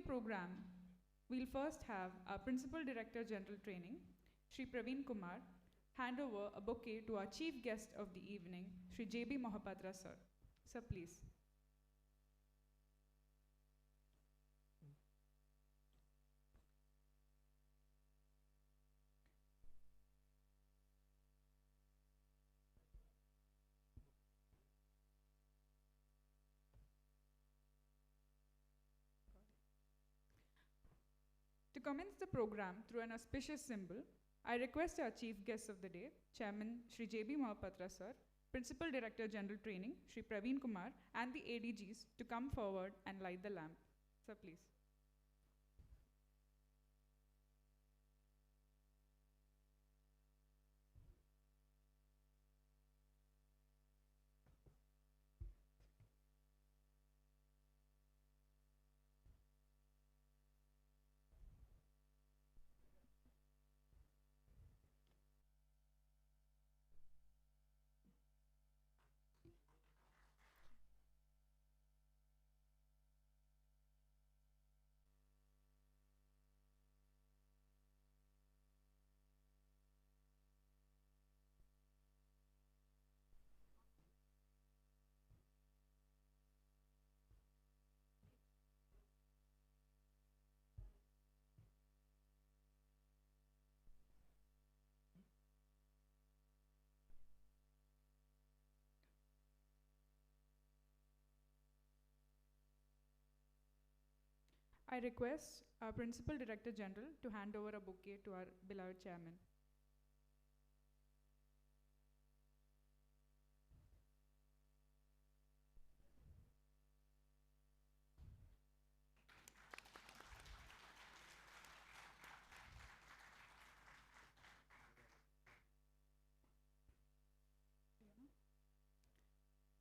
program, we'll first have our Principal Director General Training, Shri Praveen Kumar, hand over a bouquet to our chief guest of the evening, Shri J.B. Mohapatra sir. Sir, please. To commence the program through an auspicious symbol, I request our chief guest of the day, Chairman Shri J.B. Mohapatra sir, Principal Director General Training, Shri Praveen Kumar, and the ADGs to come forward and light the lamp. Sir, please. I request our Principal Director General to hand over a bouquet to our beloved Chairman.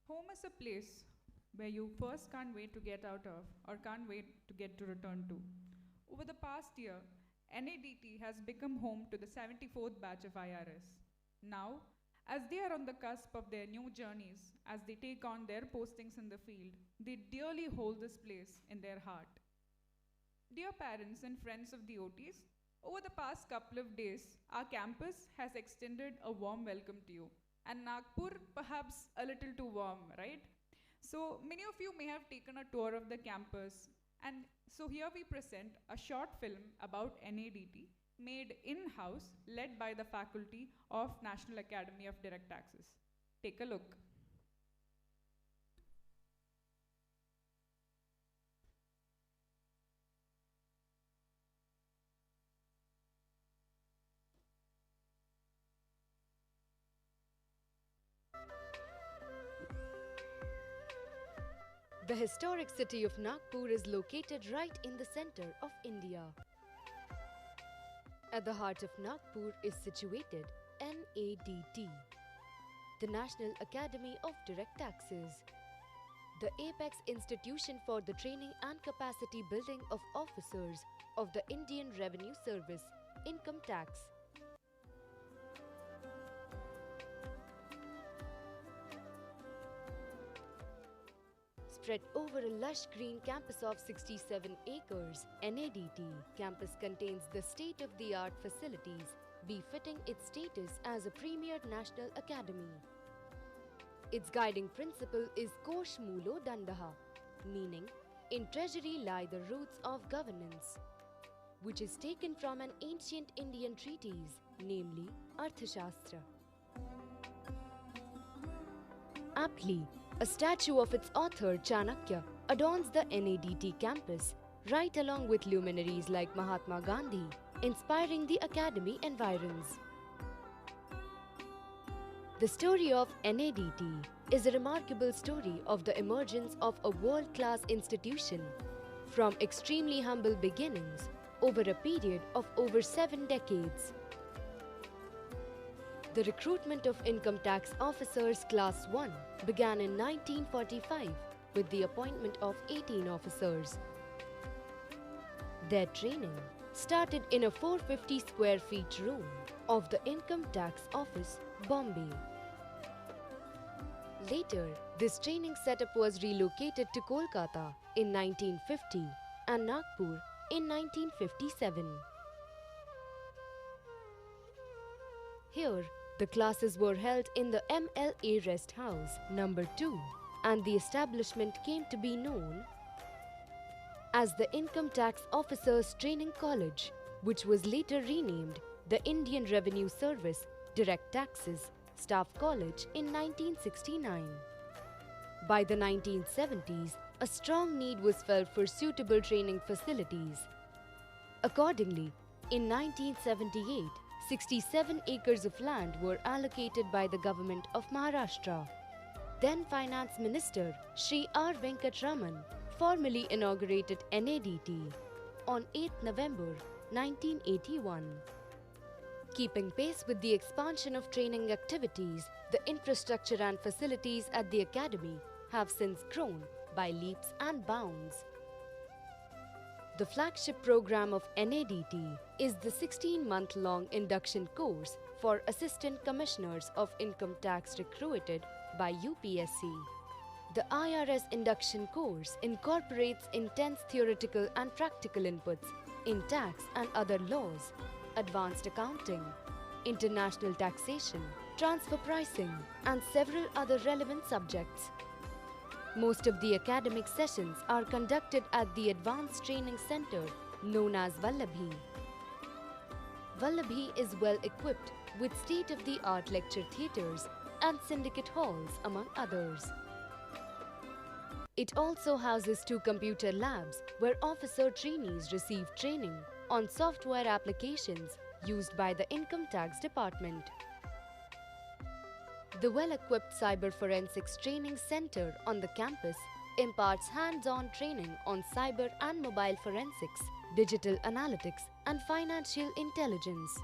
Home is a place where you first can't wait to get out of or can't wait to get to return to. Over the past year, NADT has become home to the 74th batch of IRS. Now, as they are on the cusp of their new journeys, as they take on their postings in the field, they dearly hold this place in their heart. Dear parents and friends of the OTs, over the past couple of days, our campus has extended a warm welcome to you. And Nagpur, perhaps a little too warm, right? So many of you may have taken a tour of the campus, and so here we present a short film about NADT made in-house, led by the faculty of National Academy of Direct Taxes. Take a look. The historic city of Nagpur is located right in the center of India. At the heart of Nagpur is situated NADT, the National Academy of Direct Taxes, the apex institution for the training and capacity building of officers of the Indian Revenue Service, Income Tax. Spread over a lush green campus of 67 acres, NADT campus contains the state-of-the-art facilities befitting its status as a premier national academy. Its guiding principle is Kosh Mulo Dandaha, meaning in treasury lie the roots of governance, which is taken from an ancient Indian treatise, namely Arthashastra. Aptly, a statue of its author Chanakya adorns the NADT campus, right along with luminaries like Mahatma Gandhi, inspiring the academy environs. The story of NADT is a remarkable story of the emergence of a world-class institution from extremely humble beginnings over a period of over 7 decades. The recruitment of Income Tax Officers Class 1 began in 1945 with the appointment of 18 officers. Their training started in a 450 square feet room of the Income Tax Office, Bombay. Later, this training setup was relocated to Kolkata in 1950 and Nagpur in 1957. Here, the classes were held in the MLA Rest House number 2, and the establishment came to be known as the Income Tax Officers Training College, which was later renamed the Indian Revenue Service Direct Taxes Staff College in 1969. By the 1970s, a strong need was felt for suitable training facilities. Accordingly, in 1978, 67 acres of land were allocated by the government of Maharashtra. Then Finance Minister Shri R. Venkatraman formally inaugurated NADT on 8 November 1981. Keeping pace with the expansion of training activities, the infrastructure and facilities at the academy have since grown by leaps and bounds. The flagship program of NADT is the 16-month-long induction course for Assistant Commissioners of Income Tax recruited by UPSC. The IRS induction course incorporates intense theoretical and practical inputs in tax and other laws, advanced accounting, international taxation, transfer pricing, and several other relevant subjects. Most of the academic sessions are conducted at the Advanced Training Center known as Valabhi. Valabhi is well equipped with state-of-the-art lecture theatres and syndicate halls, among others. It also houses 2 computer labs where officer trainees receive training on software applications used by the Income Tax Department. The well-equipped Cyber Forensics Training Center on the campus imparts hands-on training on cyber and mobile forensics, digital analytics, and financial intelligence.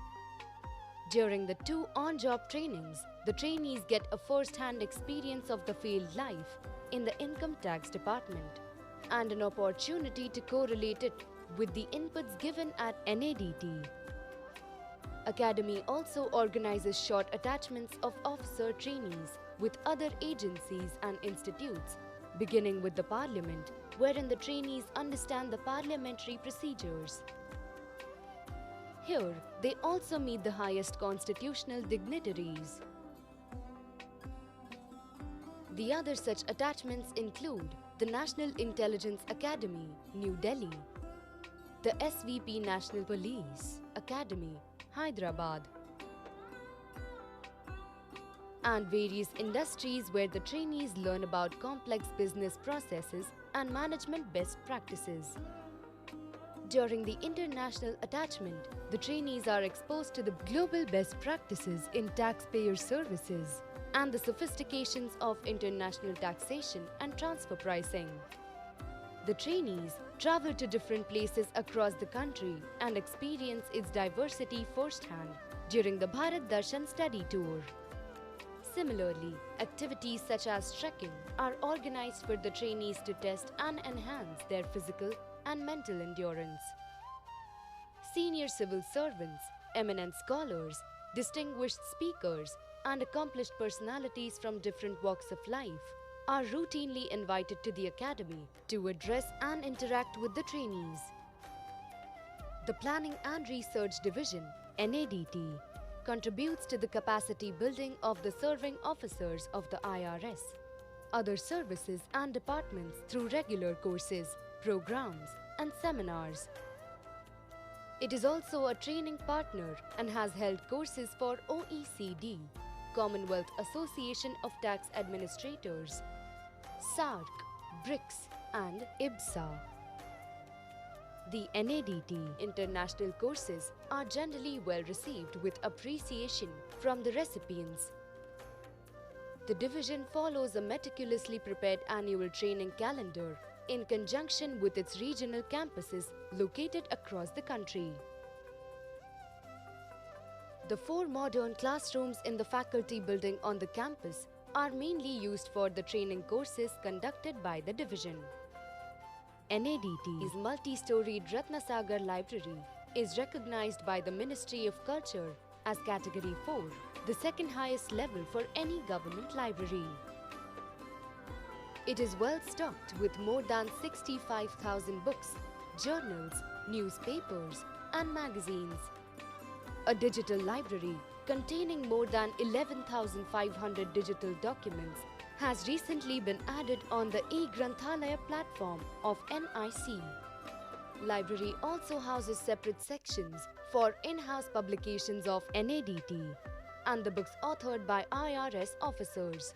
During the 2 on-job trainings, the trainees get a first-hand experience of the field life in the Income Tax Department and an opportunity to correlate it with the inputs given at NADT. Academy also organizes short attachments of officer trainees with other agencies and institutes, beginning with the Parliament, wherein the trainees understand the parliamentary procedures. Here, they also meet the highest constitutional dignitaries. The other such attachments include the National Intelligence Academy, New Delhi, the SVP National Police Academy, Hyderabad, and various industries where the trainees learn about complex business processes and management best practices. During the international attachment, the trainees are exposed to the global best practices in taxpayer services and the sophistications of international taxation and transfer pricing. The trainees travel to different places across the country and experience its diversity firsthand during the Bharat Darshan study tour. Similarly, activities such as trekking are organized for the trainees to test and enhance their physical and mental endurance. Senior civil servants, eminent scholars, distinguished speakers, and accomplished personalities from different walks of life are routinely invited to the academy to address and interact with the trainees. The Planning and Research Division, NADT, contributes to the capacity building of the serving officers of the IRS, other services and departments through regular courses, programs, and seminars. It is also a training partner and has held courses for OECD, Commonwealth Association of Tax Administrators, SARC, BRICS, and IBSA. The NADT international courses are generally well received with appreciation from the recipients. The division follows a meticulously prepared annual training calendar in conjunction with its regional campuses located across the country. The 4 modern classrooms in the faculty building on the campus are mainly used for the training courses conducted by the division. NADT's multi-storied Ratnasagar Library is recognized by the Ministry of Culture as Category 4, the second highest level for any government library. It is well stocked with more than 65,000 books journals, newspapers, and magazines. A digital library containing more than 11,500 digital documents has recently been added on the e-Granthalaya platform of NIC. Library also houses separate sections for in-house publications of NADT and the books authored by IRS officers.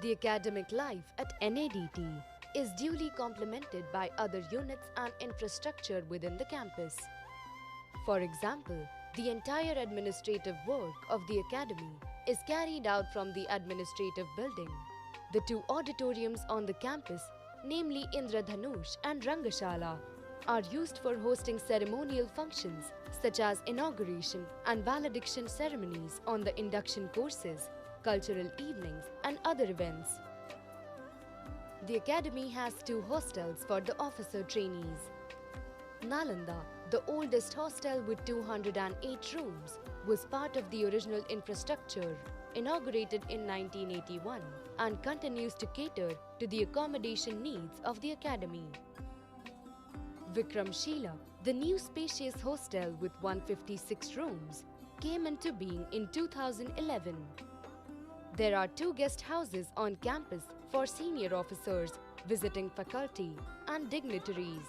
The academic life at NADT is duly complemented by other units and infrastructure within the campus. For example, the entire administrative work of the academy is carried out from the administrative building. The two auditoriums on the campus, namely Indradhanush and Rangashala, are used for hosting ceremonial functions such as inauguration and valediction ceremonies on the induction courses, cultural evenings, and other events. The academy has two hostels for the officer trainees. Nalanda, the oldest hostel with 208 rooms, was part of the original infrastructure, inaugurated in 1981, and continues to cater to the accommodation needs of the academy. Vikramshila, the new spacious hostel with 156 rooms, came into being in 2011. There are two guest houses on campus for senior officers, visiting faculty, and dignitaries.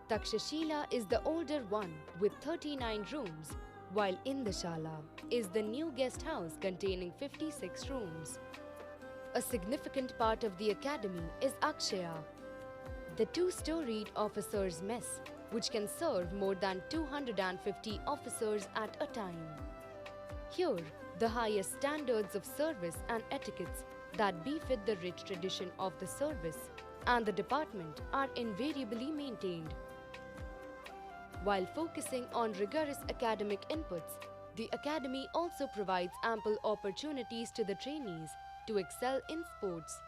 Takshashila is the older one with 39 rooms, while Indashala is the new guest house containing 56 rooms. A significant part of the academy is Akshaya, the two-storied officers' mess, which can serve more than 250 officers at a time. Here, the highest standards of service and etiquettes that befit the rich tradition of the service and the department are invariably maintained. While focusing on rigorous academic inputs, the academy also provides ample opportunities to the trainees to excel in sports.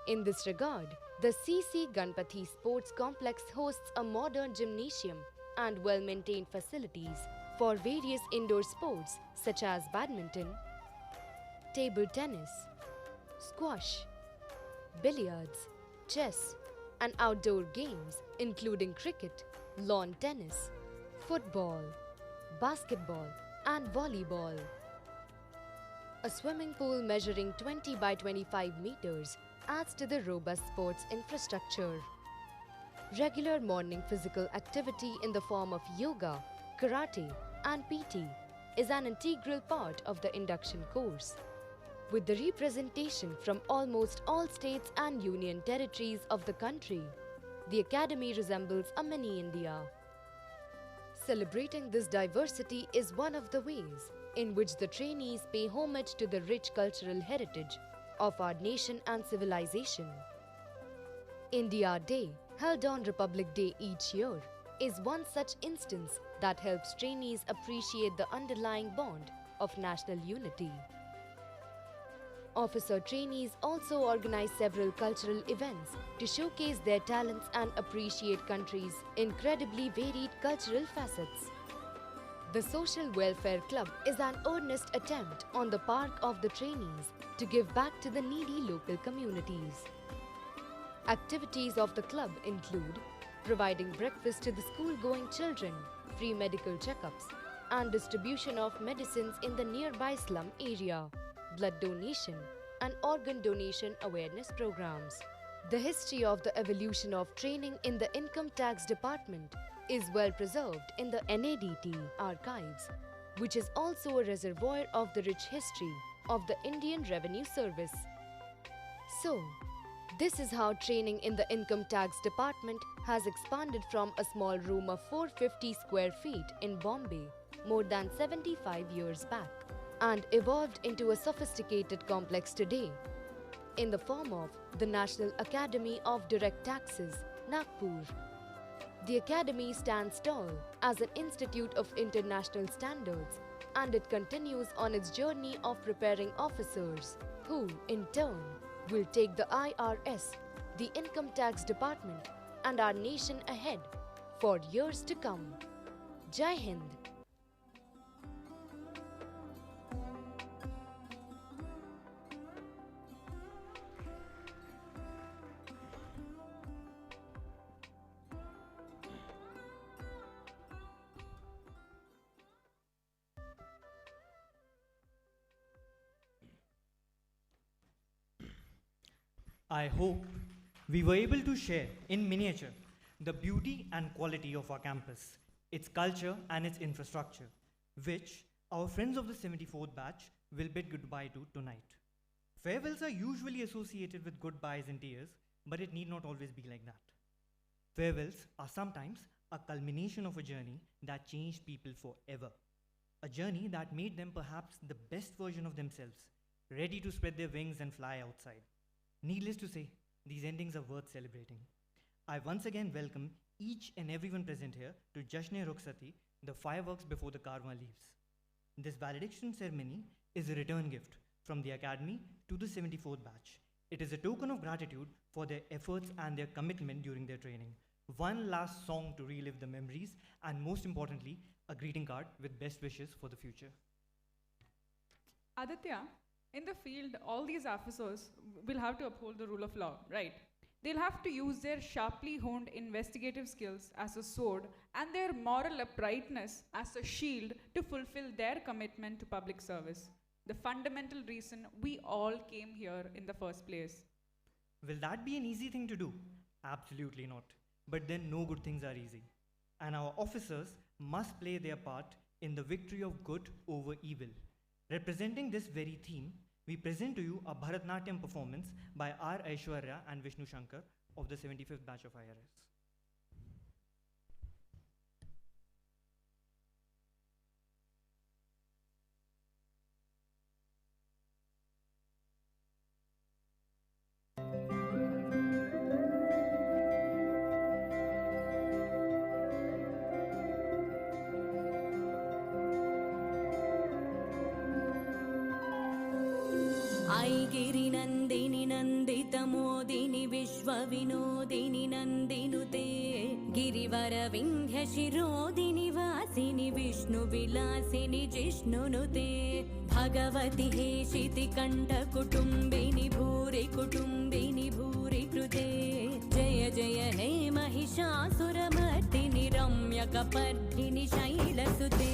In this regard, the C.C. Ganpati Sports Complex hosts a modern gymnasium and well-maintained facilities for various indoor sports such as badminton, table tennis, squash, billiards, chess, and outdoor games including cricket, lawn tennis, football, basketball, and volleyball. A swimming pool measuring 20 by 25 meters adds to the robust sports infrastructure. Regular morning physical activity in the form of yoga, karate, and PT is an integral part of the induction course. With the representation from almost all states and union territories of the country, the academy resembles a mini India. Celebrating this diversity is one of the ways in which the trainees pay homage to the rich cultural heritage of our nation and civilization. India Day, held on Republic Day each year, is one such instance that helps trainees appreciate the underlying bond of national unity. Officer trainees also organize several cultural events to showcase their talents and appreciate country's incredibly varied cultural facets. The Social Welfare Club is an earnest attempt on the part of the trainees to give back to the needy local communities. Activities of the club include providing breakfast to the school-going children, free medical checkups, and distribution of medicines in the nearby slum area, blood donation, and organ donation awareness programs. The history of the evolution of training in the Income Tax Department is well preserved in the NADT archives, which is also a reservoir of the rich history of the Indian Revenue Service. So, this is how training in the Income Tax Department has expanded from a small room of 450 square feet in Bombay more than 75 years back and evolved into a sophisticated complex today in the form of the National Academy of Direct Taxes, Nagpur. The Academy stands tall as an institute of international standards, and it continues on its journey of preparing officers who, in turn, will take the IRS, the Income Tax Department, and our nation ahead for years to come. Jai Hind! I hope we were able to share in miniature the beauty and quality of our campus, its culture and its infrastructure, which our friends of the 74th batch will bid goodbye to tonight. Farewells are usually associated with goodbyes and tears, but it need not always be like that. Farewells are sometimes a culmination of a journey that changed people forever. A journey that made them perhaps the best version of themselves, ready to spread their wings and fly outside. Needless to say, these endings are worth celebrating. I once again welcome each and everyone present here to Jashne Rukhsati, the fireworks before the Karwa leaves. This valediction ceremony is a return gift from the Academy to the 74th batch. It is a token of gratitude for their efforts and their commitment during their training. One last song to relive the memories, and most importantly, a greeting card with best wishes for the future. Aditya, in the field, all these officers will have to uphold the rule of law, right? They'll have to use their sharply honed investigative skills as a sword and their moral uprightness as a shield to fulfill their commitment to public service. The fundamental reason we all came here in the first place. Will that be an easy thing to do? Absolutely not. But then no good things are easy. And our officers must play their part in the victory of good over evil. Representing this very theme, we present to you a Bharatnatyam performance by R. Aishwarya and Vishnu Shankar of the 75th batch of IRS. ऐगिरि नन्दिनि नन्दितमोदिनि विश्वविनोदिनि नन्दिनुते गिरिवर विन्ध्यशिरोदिनि वासिनि विष्णुविलासिनि जिष्णुनुते भगवति हेशिति कण्ठकुटुम्बिनि भूरि कुटुम्बिनि भूरि कृते जय जय हे Mahishasuramardini रम्यकपर्दिनि शैलसुते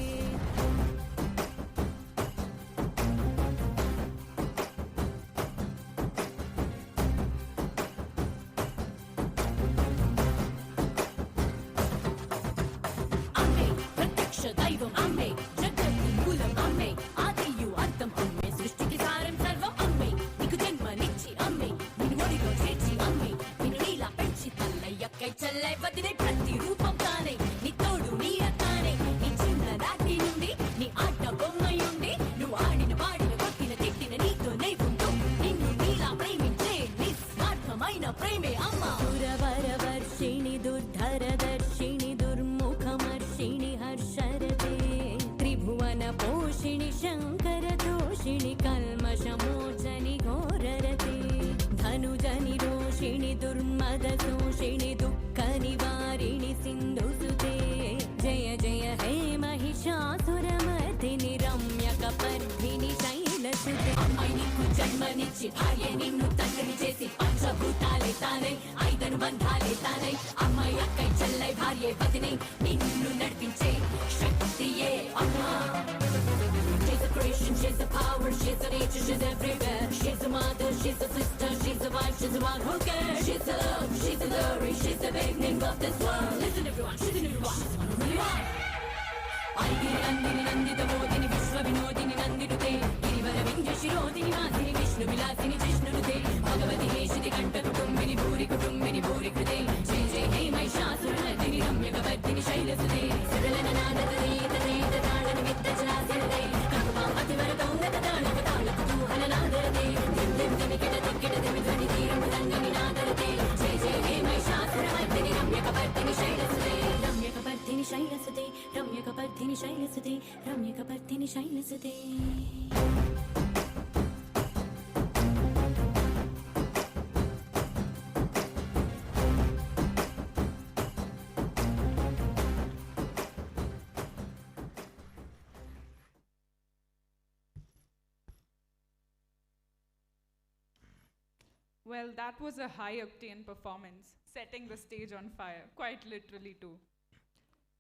Well, that was a high-octane performance, setting the stage on fire, quite literally too.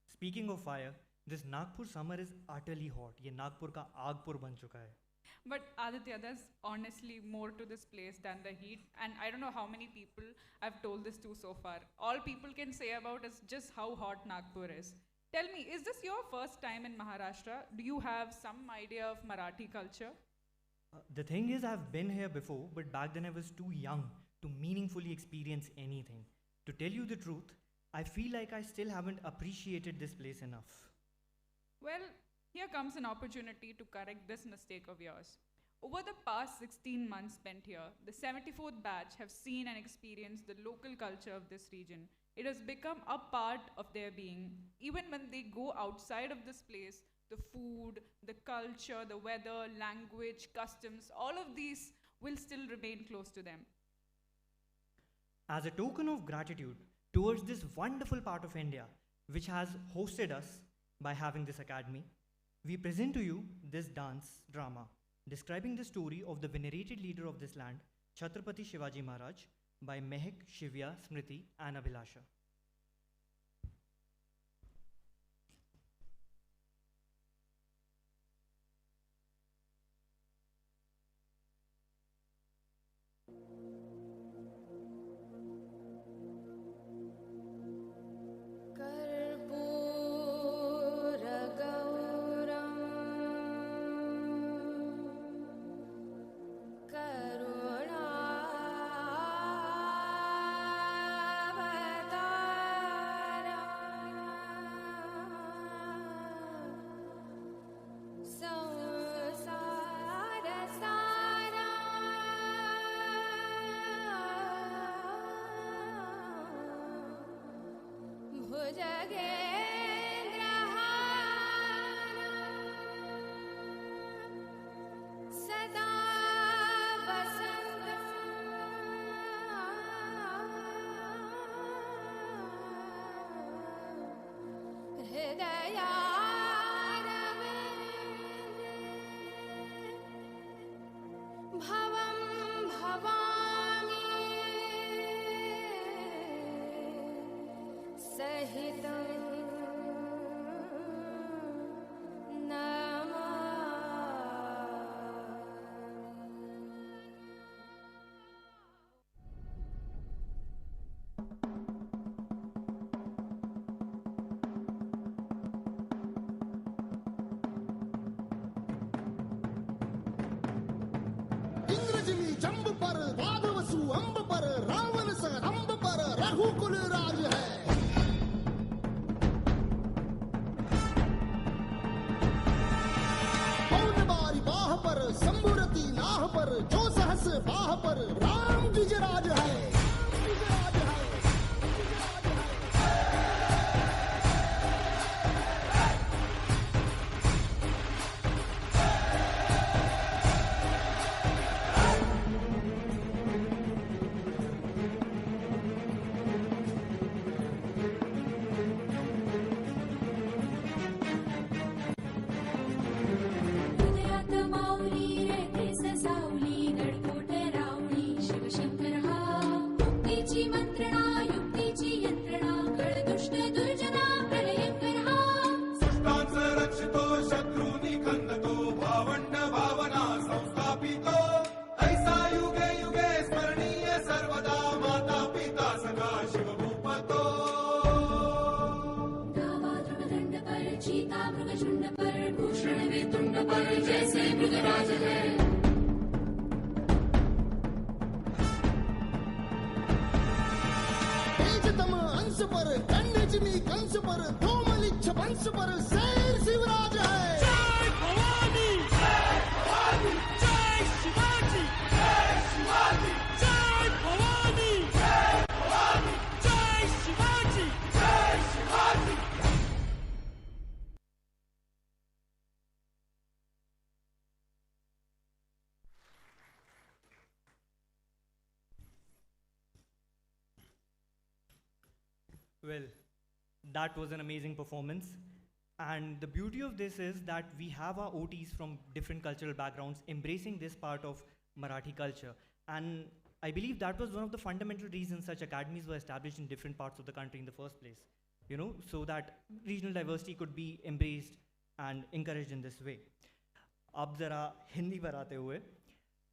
Speaking of fire, this Nagpur summer is utterly hot. ये नागपुर का आगपुर बन चुका है. But Aditya, there's honestly more to this place than the heat. And I don't know how many people I've told this to so far. All people can say about is just how hot Nagpur is. Tell me, is this your first time in Maharashtra? Do you have some idea of Marathi culture? The thing is, I've been here before, but back then I was too young to meaningfully experience anything. To tell you the truth, I feel like I still haven't appreciated this place enough. Well, here comes an opportunity to correct this mistake of yours. Over the past 16 months spent here, the 74th batch have seen and experienced the local culture of this region. It has become a part of their being. Even when they go outside of this place, the food, the culture, the weather, language, customs, all of these will still remain close to them. As a token of gratitude towards this wonderful part of India, which has hosted us by having this academy, we present to you this dance drama describing the story of the venerated leader of this land, Chhatrapati Shivaji Maharaj, by Mehak, Shivya, Smriti, and Abhilasha. इंद्रजिनी जंब पर राघवसु अंब पर रावण स अंब पर रघुकुल राज है। पौन बारी बाह पर शंभुरती नाह पर जो सहस बाह पर राम गिजराज है। Well, that was an amazing performance. And the beauty of this is that we have our OTs from different cultural backgrounds embracing this part of Marathi culture. And I believe that was one of the fundamental reasons such academies were established in different parts of the country in the first place, you know, so that regional diversity could be embraced and encouraged in this way. अब ज़रा हिंदी पर आते हुए,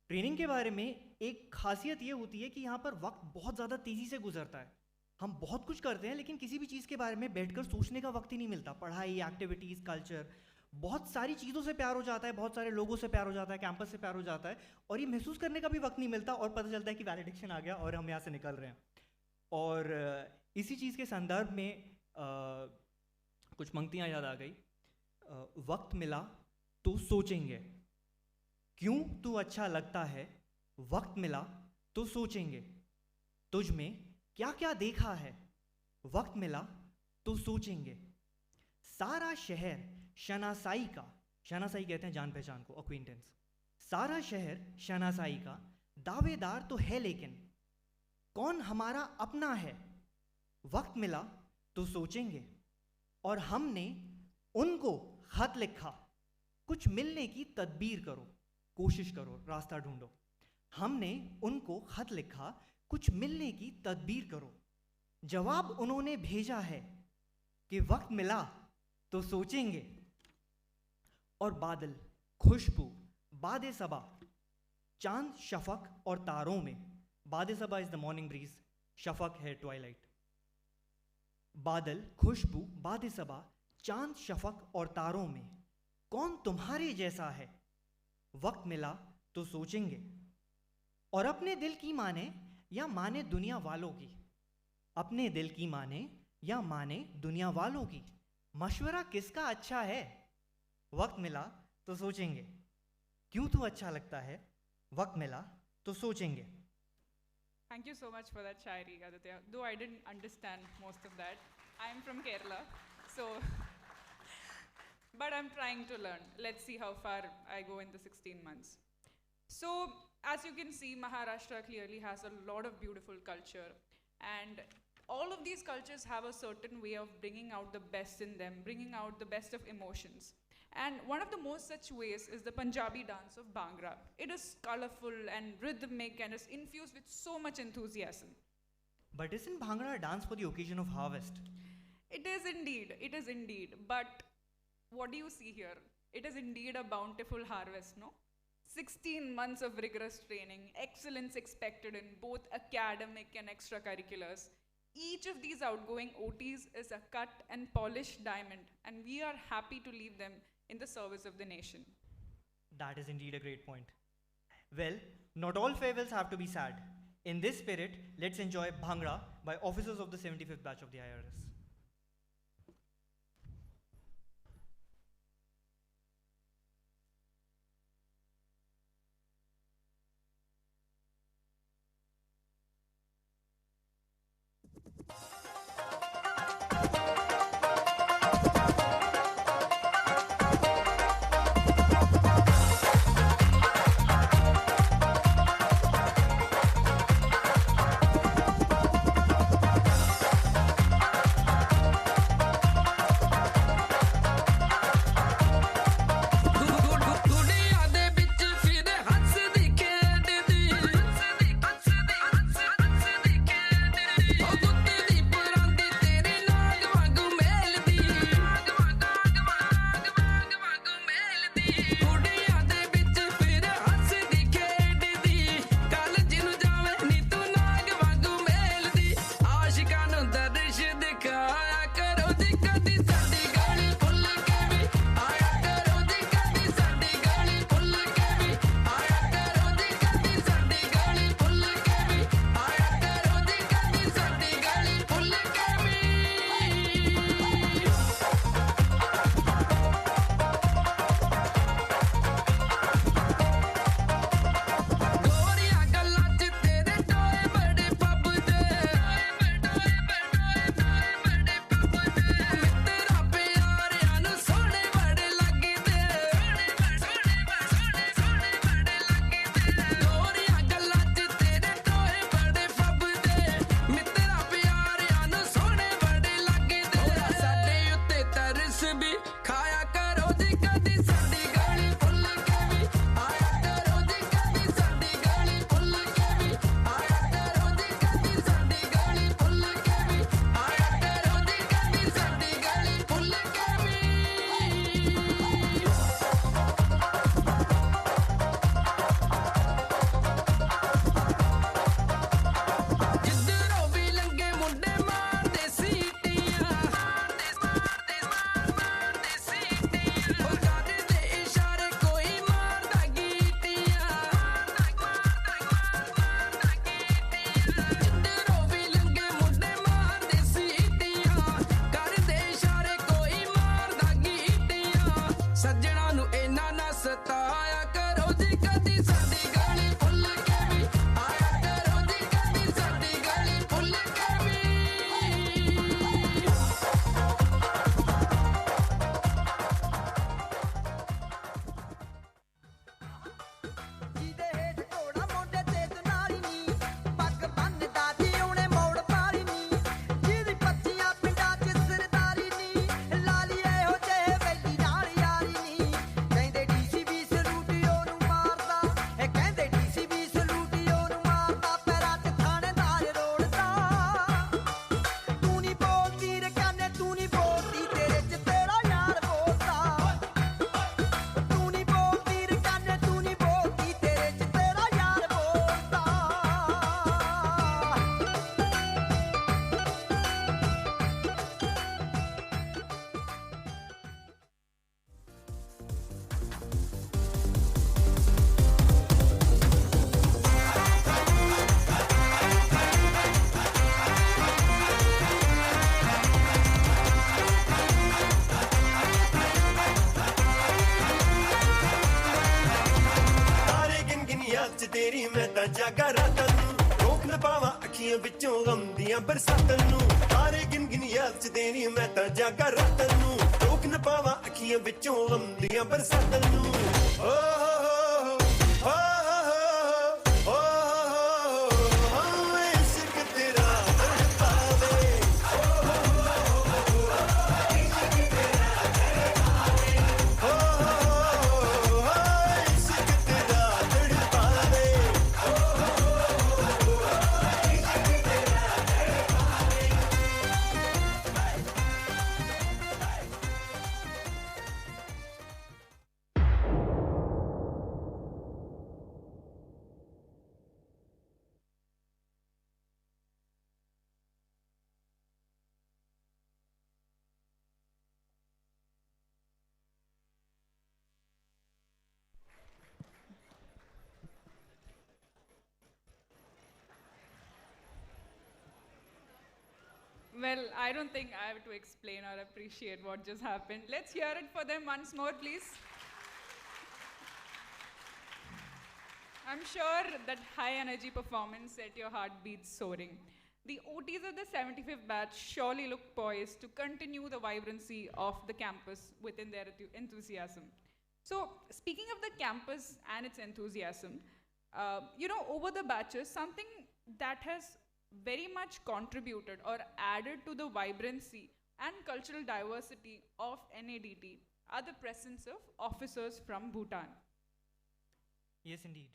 training के बारे में एक खासियत ये होती है कि यहाँ पर वक्त बहुत ज़्यादा तेज़ी से गुजरता है। हम बहुत कुछ करते हैं लेकिन किसी भी चीज़ के बारे में बैठकर सोचने का वक्त ही नहीं मिलता। पढ़ाई, एक्टिविटीज़, कल्चर, बहुत सारी चीज़ों से प्यार हो जाता है, बहुत सारे लोगों से प्यार हो जाता है, कैंपस से प्यार हो जाता है, और ये महसूस करने का भी वक्त नहीं मिलता और पता चलता है कि वैलिडिक्शन आ गया और हम यहाँ से निकल रहे हैं। और इसी चीज़ के संदर्भ में कुछ पंक्तियाँ याद आ गई। वक्त मिला तो सोचेंगे, क्यों तू अच्छा लगता है, वक्त मिला तो सोचेंगे, तुझ में क्या क्या देखा है, वक्त मिला तो सोचेंगे, सारा शहर शनासाई का, शनासाई कहते हैं जान पहचान को, अक्विंटेंस, सारा शहर शनासाई का दावेदार तो है लेकिन कौन हमारा अपना है, वक्त मिला तो सोचेंगे, और हमने उनको खत लिखा, कुछ मिलने की तदबीर करो, कोशिश करो, रास्ता ढूंढो। हमने उनको खत लिखा, कुछ मिलने की तदबीर करो, जवाब उन्होंने भेजा है कि वक्त मिला तो सोचेंगे। और बादल, खुशबू, बादे सबा, चांद, शफक और तारों में, बादे सबा इज द मॉर्निंग ब्रीज, शफक है ट्वाइलाइट। बादल, खुशबू, बादे सबा, चांद, शफक और तारों में कौन तुम्हारे जैसा है, वक्त मिला तो सोचेंगे। और अपने दिल की माने या माने दुनिया वालों की, अपने दिल की माने या माने दुनिया वालों की, मशवरा किसका अच्छा है, वक्त मिला तो सोचेंगे, क्यों तू अच्छा लगता है, वक्त मिला तो सोचेंगे। Thank you so much for that shairi, Aditya. Though I didn't understand most of that. I am from Kerala, so but I'm trying to learn. Let's see how far I go in the 16 months. So, as you can see, Maharashtra clearly has a lot of beautiful culture, and all of these cultures have a certain way of bringing out the best in them, bringing out the best of emotions. And one of the most such ways is the Punjabi dance of Bhangra. It is colorful and rhythmic and is infused with so much enthusiasm. But isn't Bhangra a dance for the occasion of harvest? It is indeed. But what do you see here? It is indeed a bountiful harvest, no? 16 months of rigorous training, excellence expected in both academic and extracurriculars. Each of these outgoing OTs is a cut and polished diamond, and we are happy to leave them in the service of the nation. That is indeed a great point. Well, not all farewells have to be sad. In this spirit, let's enjoy Bhangra by officers of the 75th batch of the IRS. ਤੇਰੀ ਮੈਂ ਤਾਂ ਜਾਗਾ ਰਾਤਾਂ ਨੂੰ ਰੋਕ ਨਾ ਪਾਵਾਂ ਅੱਖੀਆਂ ਵਿੱਚੋਂ ਗਮ ਦੀਆਂ ਬਰਸਾਤਾਂ ਨੂੰ ਤਾਰੇ ਗਿਣ ਗਿਣ ਯਾਦ ਚ ਤੇਰੀ ਮੈਂ ਤਾਂ ਜਾਗਾ ਰਾਤਾਂ ਨੂੰ ਰੋਕ ਨਾ ਪਾਵਾਂ ਅੱਖੀਆਂ ਵਿੱਚੋਂ ਗਮ ਦੀਆਂ ਬਰਸਾਤਾਂ ਨੂੰ ਓ ਹੋ Well, I don't think I have to explain or appreciate what just happened. Let's hear it for them once more, please. I'm sure that high energy performance set your heartbeats soaring. The OTs of the 75th batch surely look poised to continue the vibrancy of the campus within their enthusiasm. So, speaking of the campus and its enthusiasm, over the batches, something that has very much contributed or added to the vibrancy and cultural diversity of NADT are the presence of officers from Bhutan. Yes, indeed.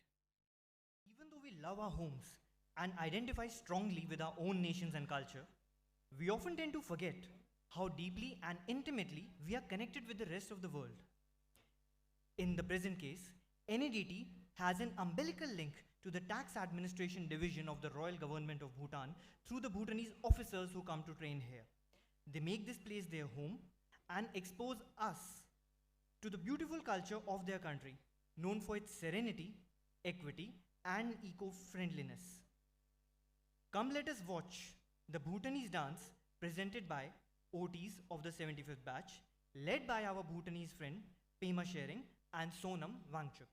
Even though we love our homes and identify strongly with our own nations and culture, we often tend to forget how deeply and intimately we are connected with the rest of the world. In the present case, NADT has an umbilical link to the Tax Administration Division of the Royal Government of Bhutan through the Bhutanese officers who come to train here. They make this place their home and expose us to the beautiful culture of their country, known for its serenity, equity, and eco-friendliness. Come let us watch the Bhutanese dance presented by OTs of the 75th batch, led by our Bhutanese friend Pema Shering and Sonam Wangchuk.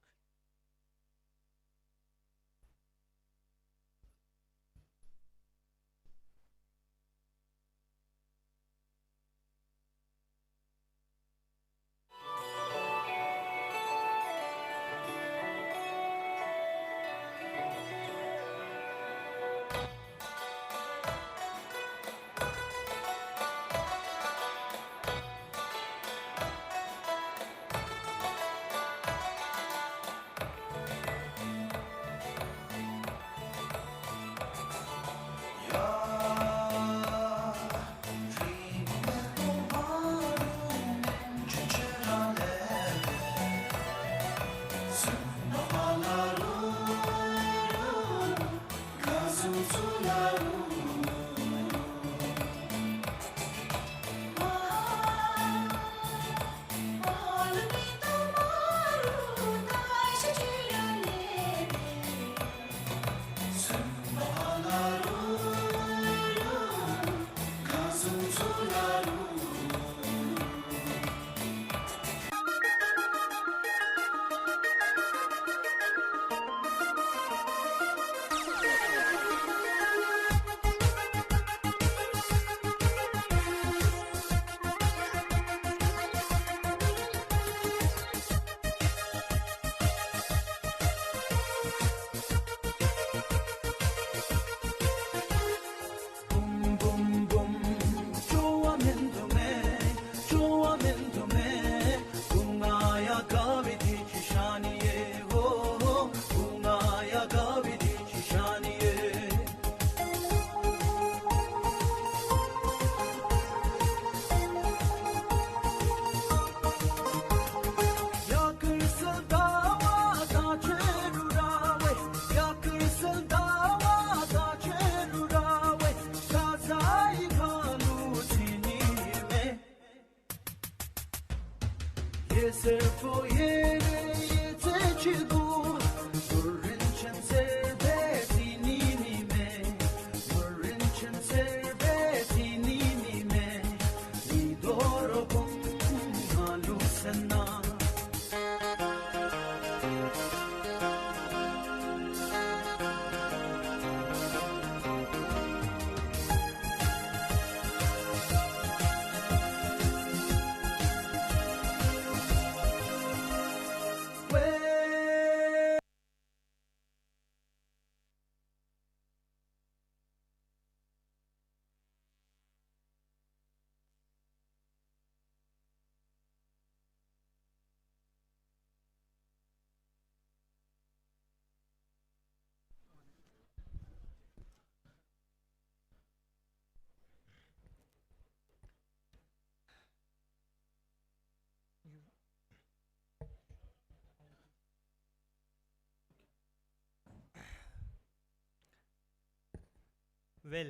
Well,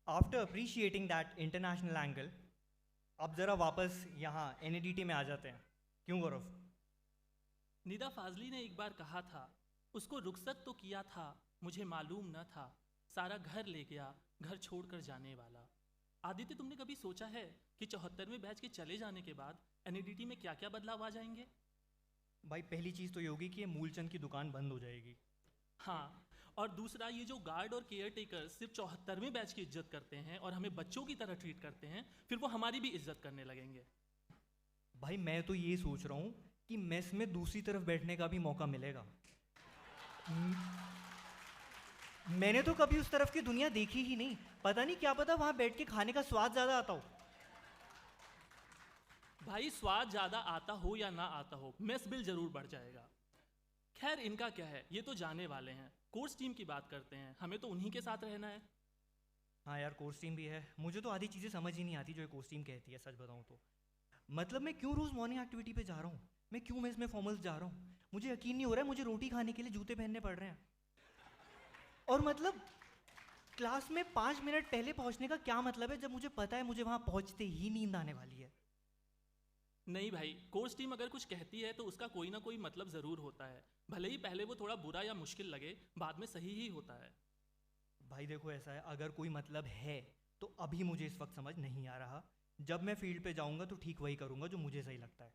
after appreciating that international angle, अब जरा वापस यहाँ NADT में आ जाते हैं, क्यों गौरव? निदा फाजली ने एक बार कहा था, उसको रुखसत तो किया था, मुझे मालूम न था, सारा घर ले गया, घर छोड़कर जाने वाला। आदित्य, तुमने कभी सोचा है कि 74वें बैच के चले जाने के बाद NADT में क्या क्या बदलाव आ जाएंगे? भाई पहली चीज़ तो ये होगी कि ये मूलचंद की दुकान बंद हो जाएगी। हाँ, और दूसरा, ये जो गार्ड और केयर टेकर सिर्फ 74वें बैच की इज्जत करते हैं और हमें बच्चों की तरह ट्रीट करते हैं, फिर वो हमारी भी इज्जत करने लगेंगे। भाई मैं तो ये सोच रहा हूँ कि मेस में दूसरी तरफ बैठने का भी मौका मिलेगा। मैंने तो कभी उस तरफ की दुनिया देखी ही नहीं, पता नहीं क्या पता वहां बैठ के खाने का स्वाद ज्यादा आता हो। भाई स्वाद ज्यादा आता हो या ना आता हो, मेस बिल जरूर बढ़ जाएगा। खैर इनका क्या है, ये तो जाने वाले हैं। कोर्स टीम की बात करते हैं, हमें तो उन्हीं के साथ रहना है। हाँ यार, कोर्स टीम भी है। मुझे तो आधी चीज़ें समझ ही नहीं आती जो ये कोर्स टीम कहती है, सच बताऊँ तो। मतलब मैं क्यों रोज़ मॉर्निंग एक्टिविटी पे जा रहा हूँ, मैं क्यों मेस में फॉर्मल्स जा रहा हूँ, मुझे यकीन नहीं हो रहा है मुझे रोटी खाने के लिए जूते पहनने पड़ रहे हैं। और मतलब क्लास में 5 मिनट पहले पहुँचने का क्या मतलब है जब मुझे पता है मुझे वहाँ पहुँचते ही नींद आने वाली है। नहीं भाई, कोर्स टीम अगर कुछ कहती है तो उसका कोई ना कोई मतलब ज़रूर होता है, भले ही पहले वो थोड़ा बुरा या मुश्किल लगे, बाद में सही ही होता है। भाई देखो ऐसा है, अगर कोई मतलब है तो अभी मुझे इस वक्त समझ नहीं आ रहा, जब मैं फील्ड पे जाऊंगा तो ठीक वही करूंगा जो मुझे सही लगता है।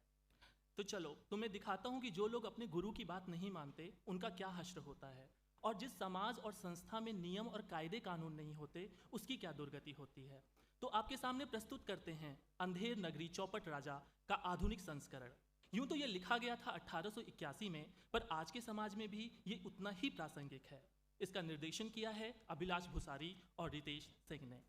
तो चलो तुम्हें दिखाता हूँ कि जो लोग अपने गुरु की बात नहीं मानते उनका क्या हश्र होता है, और जिस समाज और संस्था में नियम और कायदे कानून नहीं होते उसकी क्या दुर्गति होती है। तो आपके सामने प्रस्तुत करते हैं अंधेर नगरी चौपट राजा का आधुनिक संस्करण। यूं तो ये लिखा गया था 1881 में, पर आज के समाज में भी ये उतना ही प्रासंगिक है। इसका निर्देशन किया है अभिलाष भुसारी और रितेश सिंह ने।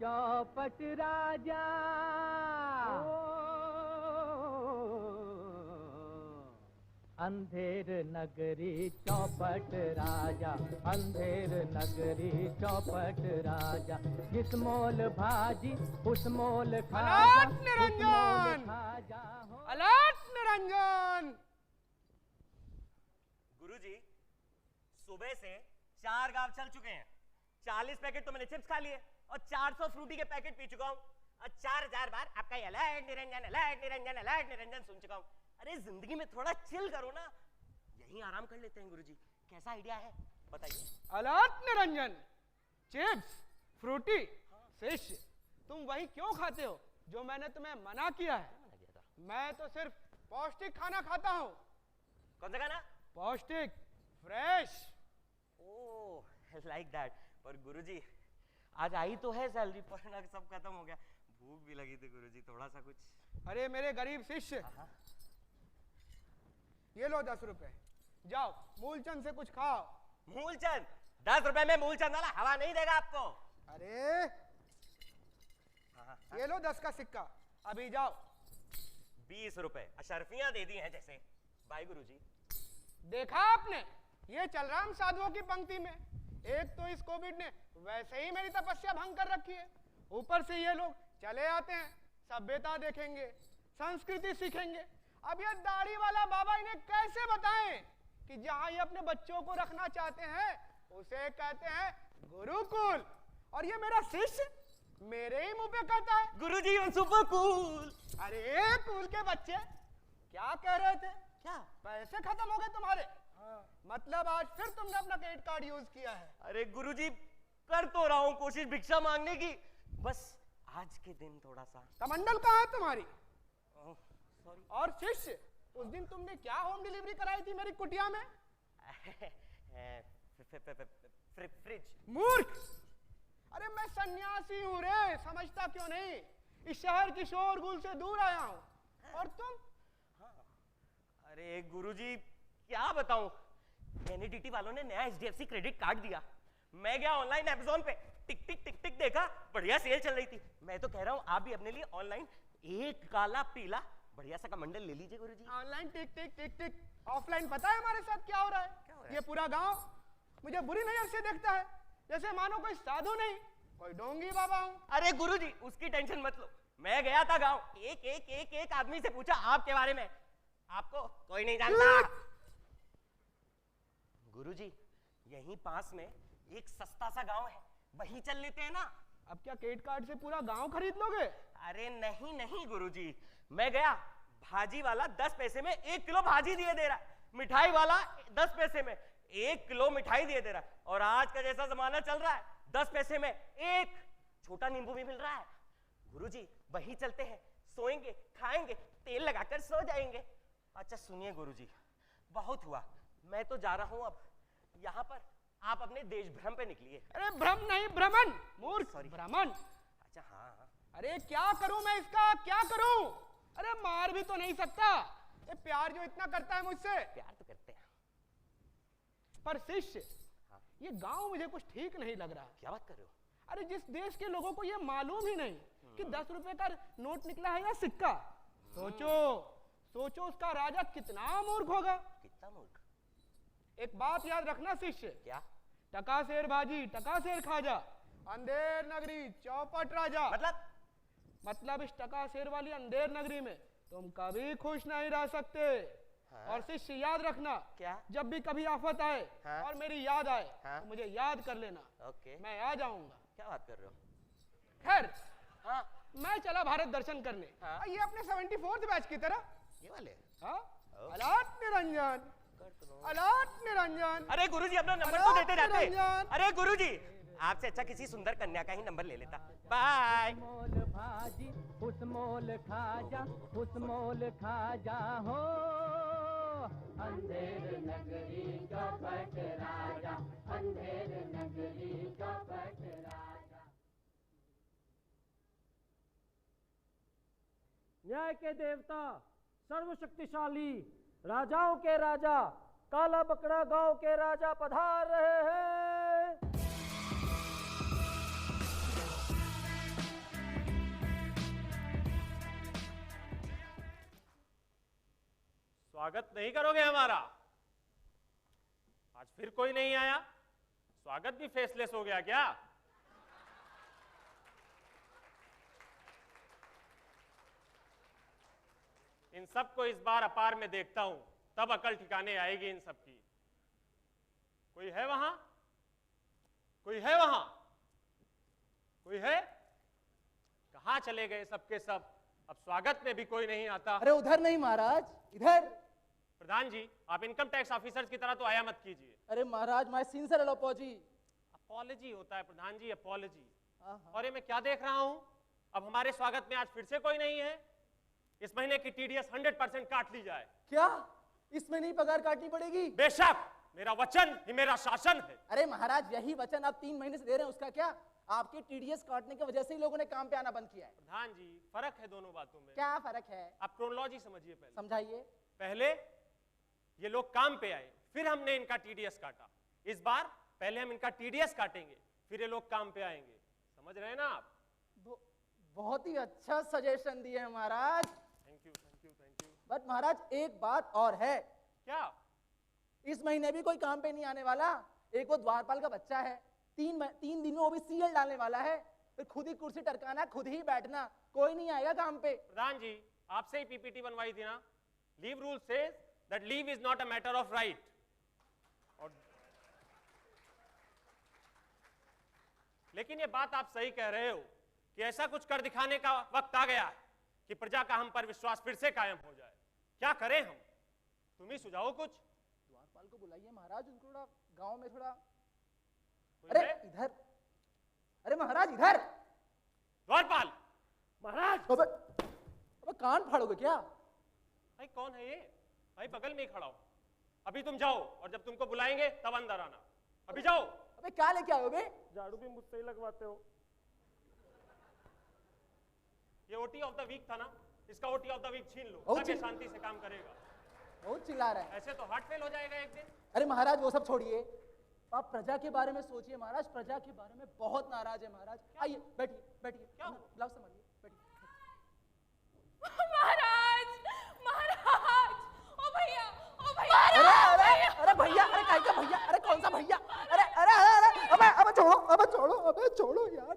चौपट राजा अंधेर नगरी चौपट राजा, अंधेर नगरी चौपट राजा, जिस मोल भाजी उस मोल खाजा, निरंजन अलर्ट निरंजन। गुरुजी, सुबह से 4 गांव चल चुके हैं, 40 पैकेट तो मैंने चिप्स खा लिए और 400 फ्रूटी के पैकेट पी चुका हूँ और 4000 बार आपका alert Niranjan alert Niranjan alert Niranjan सुन चुका हूँ। अरे जिंदगी में थोड़ा चिल करो ना, यहीं आराम कर लेते हैं गुरुजी, कैसा आइडिया है बताइए। अलर्ट निरंजन, चिप्स फ्रूटी शिष्य, तुम वही क्यों खाते हो जो मैंने तुम्हें मना किया है। मैं तो सिर्फ पौष्टिक खाना खाता हूँ। कौन सा खाना? पौष्टिक फ्रेश। Oh like that. पर गुरुजी आज आई तो है सैलरी, पर ना सब खत्म हो गया, भूख भी लगी थी गुरुजी, थोड़ा सा कुछ। अरे मेरे गरीब शिष्य, ये लो 10 रुपए, जाओ मूलचंद से कुछ खाओ। मूलचंद? 10 रुपए में मूलचंद वाला हवा नहीं देगा आपको। अरे ये लो 10 का सिक्का, अभी जाओ। 20 रुपए अशर्फियां दे दी हैं जैसे। बाय गुरुजी। देखा आपने, ये चल रहा हम साधुओं की पंक्ति में। एक तो इस कोविड ने वैसे ही मेरी तपस्या भंग कर रखी है, ऊपर से ये लोग चले आते हैं, सभ्यता देखेंगे, संस्कृति सीखेंगे। अब ये दाढ़ी वाला बाबा इन्हें कैसे बताएं कि जहां ये अपने बच्चों को रखना चाहते हैं उसे कहते हैं गुरुकुल, और ये मेरा शिष्य मेरे ही मुंह पे कहता है गुरुजी यू सुपर कूल। अरे कूल के बच्चे, क्या कह रहे थे? क्या पैसे खत्म हो गए तुम्हारे? मतलब आज फिर तुमने अपना क्रेडिट कार्ड यूज किया है? अरे गुरुजी कर तो रहा हूं कोशिश भिक्षा मांगने की, बस आज के दिन थोड़ा सा। कमंडल कहाँ है तुम्हारी? सॉरी। और शिष्य, उस दिन तुमने क्या होम डिलीवरी कराई थी मेरी कुटिया में? फ्रिज। मूर्ख! अरे मैं सन्यासी हूँ रे, समझता क्यों नहीं? इस शहर की शोरगुल से दूर आया हूँ। और तुम? अरे गुरुजी क्या बताऊं, NADT वालों ने नया HDFC क्रेडिट कार्ड दिया। मैं गया ऑनलाइन Amazon पे, टिक टिक टिक टिक देखा, बढ़िया सेल चल रही थी। मैं तो कह रहा हूँ आप भी अपने लिए ऑनलाइन एक काला पीला बढ़िया सा कमंडल ले लीजिए गुरुजी। ऑनलाइन टिक टिक टिक टिक, ऑफलाइन पता है हमारे साथ क्या हो रहा है? ये पूरा गांव मुझे बुरी नजर से देखता है, जैसे मानो कोई साधु नहीं, कोई डोंगी बाबा हूँ। अरे गुरुजी उसकी टेंशन मत लो, मैं गया था गांव, एक एक एक एक आदमी से पूछा आपके बारे में, आपको कोई नहीं जानता। गुरुजी यहीं पास में एक सस्ता सा गांव है, वहीं चल लेते हैं ना। अब क्या क्रेडिट कार्ड से पूरा गांव खरीद लोगे? अरे नहीं नहीं गुरुजी, मैं गया, भाजी वाला 10 पैसे में 1 किलो भाजी दिए दे रहा, मिठाई वाला 10 पैसे में 1 किलो मिठाई दिए दे रहा, और आज का जैसा जमाना चल रहा है 10 पैसे में एक छोटा नींबू भी मिल रहा है। गुरुजी वहीं चलते हैं, सोएंगे, खाएंगे, तेल लगाकर सो जाएंगे। अच्छा सुनिए गुरुजी, बहुत हुआ, मैं तो जा रहा हूं अब। यहाँ पर आप अपने देश भ्रम पे निकलिए। अरे भ्रम नहीं, भ्रमण, मूर्ख, भ्रमण। अच्छा हाँ। अरे क्या करूं मैं इसका, क्या करूं? अरे मार भी तो नहीं सकता, ये प्यार जो इतना करता है मुझसे। प्यार तो करते हैं, पर शिष्य ये गांव मुझे कुछ ठीक नहीं लग रहा। क्या बात कर रहे हो? अरे जिस देश के लोगों को ये मालूम ही नहीं कि 10 रुपए का नोट निकला है या सिक्का, सोचो सोचो उसका राजा कितना मूर्ख होगा। कितना मूर्ख? एक बात याद रखना शिष्य। क्या? टका शेर भाजी, टका शेर खाजा, अंधेर नगरी चौपट राजा। मतलब इस टका शेर वाली अंधेर नगरी में तुम कभी खुश नहीं रह सकते। हाँ? और शिष्य याद रखना, क्या? जब भी कभी आफत आए और मेरी याद आए तो मुझे याद कर लेना। ओके। मैं आ जाऊंगा। क्या बात कर रहे हो? खैर मैं चला भारत दर्शन करने। ये अपने 74th बैच की तरह, ये वाले। Alert Niranjan, alert Niranjan. अरे गुरुजी अपना नंबर तो देते रहते। अरे गुरुजी आपसे अच्छा किसी सुंदर कन्या का ही नंबर ले लेता। बाय। भाजी उस्मोल खाजा, उस्मोल खाजा हो, अंधेर नगरी चौपट राजा, अंधेर नगरी चौपट राजा। न्याय के देवता, सर्वशक्तिशाली, राजाओं के राजा, काला बकरा गांव के राजा पधार रहे हैं। स्वागत नहीं करोगे हमारा? आज फिर कोई नहीं आया, स्वागत भी फेसलेस हो गया क्या? इन सबको इस बार अपार में देखता हूं, तब अकल ठिकाने आएगी इन सब की। कोई है वहां? कोई है वहां? कोई है? कहां चले गए सबके सब? अब स्वागत में भी कोई नहीं आता। अरे उधर नहीं महाराज, इधर। प्रधान जी आप इनकम टैक्स ऑफिसर्स की तरह तो आया मत कीजिए। अरे महाराज माय सिंसियर अपॉलजी। अपॉलजी होता है प्रधान जी, अपॉलजी। और ये मैं क्या देख रहा हूं, अब हमारे स्वागत में आज फिर से कोई नहीं है। इस महीने की TDS 100% काट ली जाए। क्या इस महीने ही पगार काटनी पड़ेगी? बेशक, मेरा वचन ही मेरा शासन है। अरे महाराज यही वचन आप 3 महीने से दे रहे हैं, उसका क्या? आपके TDS काटने की वजह से ही लोगों ने काम पे आना बंद किया है। प्रधान जी फर्क है दोनों बातों में। क्या फर्क है? आप क्रोनोलॉजी समझिए पहले। समझाइए। पहले ये लोग काम पे आए, फिर हमने इनका TDS काटा। इस बार पहले हम इनका TDS काटेंगे, फिर ये लोग काम पे आएंगे। समझ रहे हैं ना आप? बहुत ही अच्छा सजेशन दिए महाराज। Thank you thank you thank you. But महाराज एक बात और है। क्या? इस महीने भी कोई काम पे नहीं आने वाला। एक वो द्वारपाल का बच्चा है, 3 दिन में वो भी CL डालने वाला है, फिर खुद ही कुर्सी टरकाना, खुद ही बैठना, कोई नहीं आएगा काम पे। प्रधान जी आपसे ही PPT बनवाई थी ना। Leave rule says that leave is not a matter of right. लेकिन ये बात आप सही कह रहे हो कि ऐसा कुछ कर दिखाने का वक्त आ गया है कि प्रजा का हम पर विश्वास फिर से कायम हो जाए। क्या करें हम? तुम ही सुझाओ कुछ। द्वारपाल को बुलाइए महाराज, उनको थोड़ा गांव में थोड़ा। अरे इधर, अरे महाराज इधर। द्वारपाल। महाराज अबे कान फाड़ोगे क्या? भाई कौन है ये? भाई बगल में ही खड़ा हो। अभी तुम जाओ और जब तुमको बुलाएंगे तब अंदर आना। अभी जाओ। अबे क्या लेके आए हो बे? झाड़ू भी मुझसे ही लगवाते हो। ये OT ऑफ द वीक था ना, इसका OT ऑफ द वीक छीन लो ताकि शांति से काम करेगा। बहुत चिल्ला रहा है। ऐसे तो हार्ट फेल हो जाएगा एक दिन। अरे महाराज वो सब छोड़िए, आप प्रजा के बारे में सोचिए महाराज। प्रजा के बारे में बहुत नाराज है महाराज। आइए बैठिए बैठिए, ग्लास संभालिए, बैठिए। महाराज महाराज, ओ भैया ओ भैया। अरे भैया, अरे काहे का भैया, अरे कौन सा भैया? अरे अरे अरे अबे छोड़ो यार।